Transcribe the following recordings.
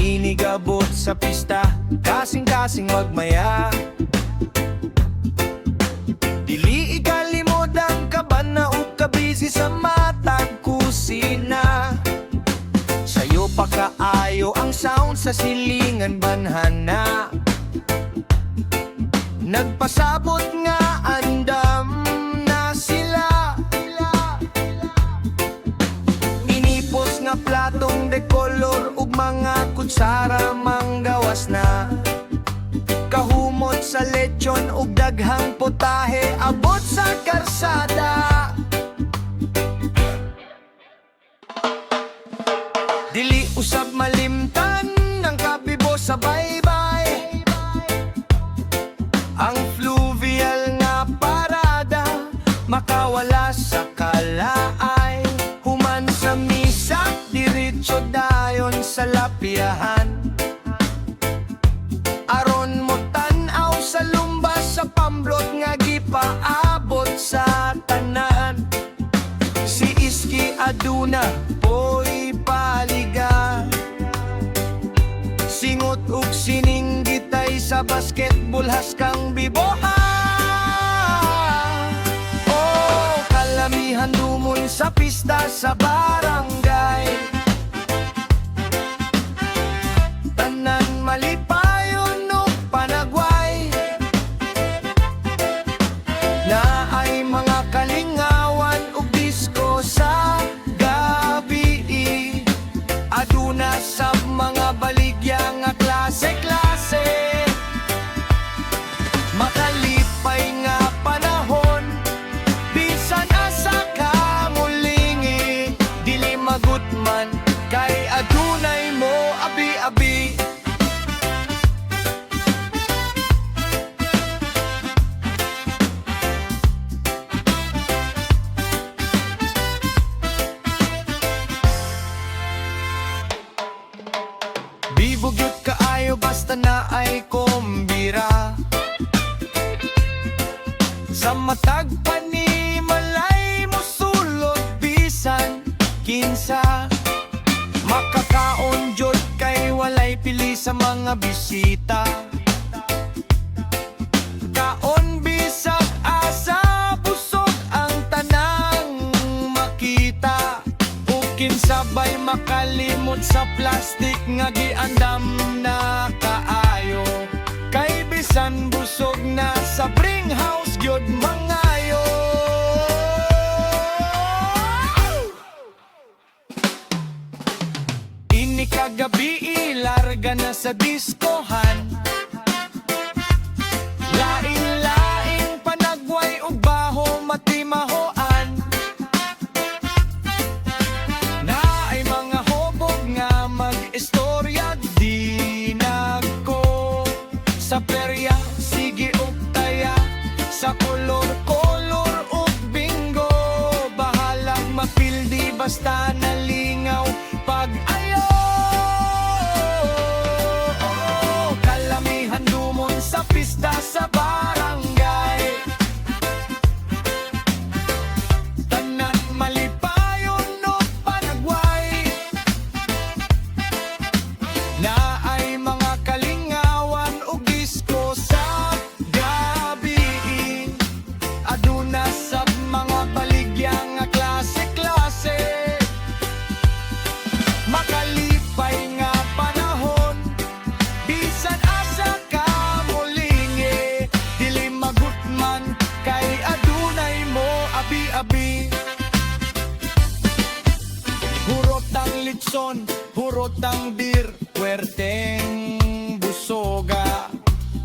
Inigabot sa pista, kasing-kasing magmaya. Dili ikalimod ang kabana o kabisi sa matag kusina. Sayo pa kaayo ang sound sa silingan banhana. Nagpasabot nga andam na sila. Inipos nga platong de color ug mga kutsara manggawas na. Kahumot sa lechon ug daghang potahe abot sa karsada. Dili usab malimtan ng kabibo sa baybay. Ang fluvial nga parada makawala sa kalaay. Human sa misa, diretso dayon sa lapiahan. Aron mo tan-aw sa lumbas sa pamblot nga gipaabot sa tanan. Si Iski aduna po'y paliga. Singot ug sining gitay sa basketball haskang biboha. Oh, kalamihan dumol sa pista sa barangay. Tanan malipayon no panagway. Na ay mga kalingawan ug disko sa gabi. Aduna sa mga baligya nga klase-klase. Makalipay nga panahon, bisan asa ka mulingi. Dili magutman kay adunay mo abi-abi. Bibugyot kaayo basta na ay kumbira. Sa matag panimalay mo sulod bisan kinsa. Makakaon jud kay walay pili sa mga bisita. Kaon bisag asa busog ang tanang makita. Kinsabay makalimot sa plastic nga giandam na kaayo. Kay bisan busog na sa bring house gyud mangayo. Ini kagabi ilarga na sa diskohan. Lain-laing panagway ug baho matimahoan. Istorya di nagko sa perya, sige ug taya sa kolor-kolor ug bingo. Bahalang mapildi basta nalingaw pag-ayo. Kalamihan dumon sa pista sa barangay. Tanan malipayon no panagway. Na ay mga kalingawan ug disko sa gabi. Aduna sa mga baligya nga klase-klase. Makalipay nga panahon, bisan asa ka mulingi. Dili magutman kay adunay mo abi-abi. Hurot ang litson, hurot ang beer, puwerteng busoga.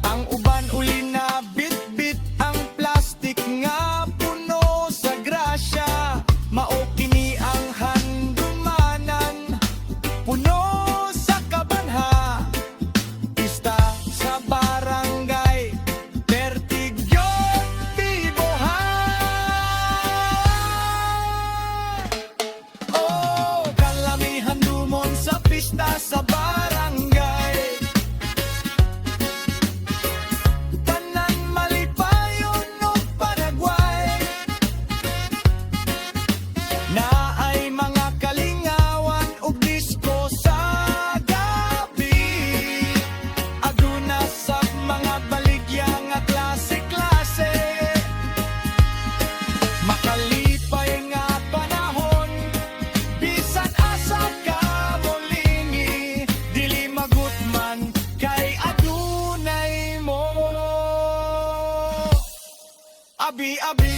Ang uban uli na bit-bit ang plastic nga puno sa grasya. Mao kini ang handumanan, puno sa kabanha. Pista sa barangay, Pertigyo, Bibohan. Oh, kalamihan dumon sa abi-abi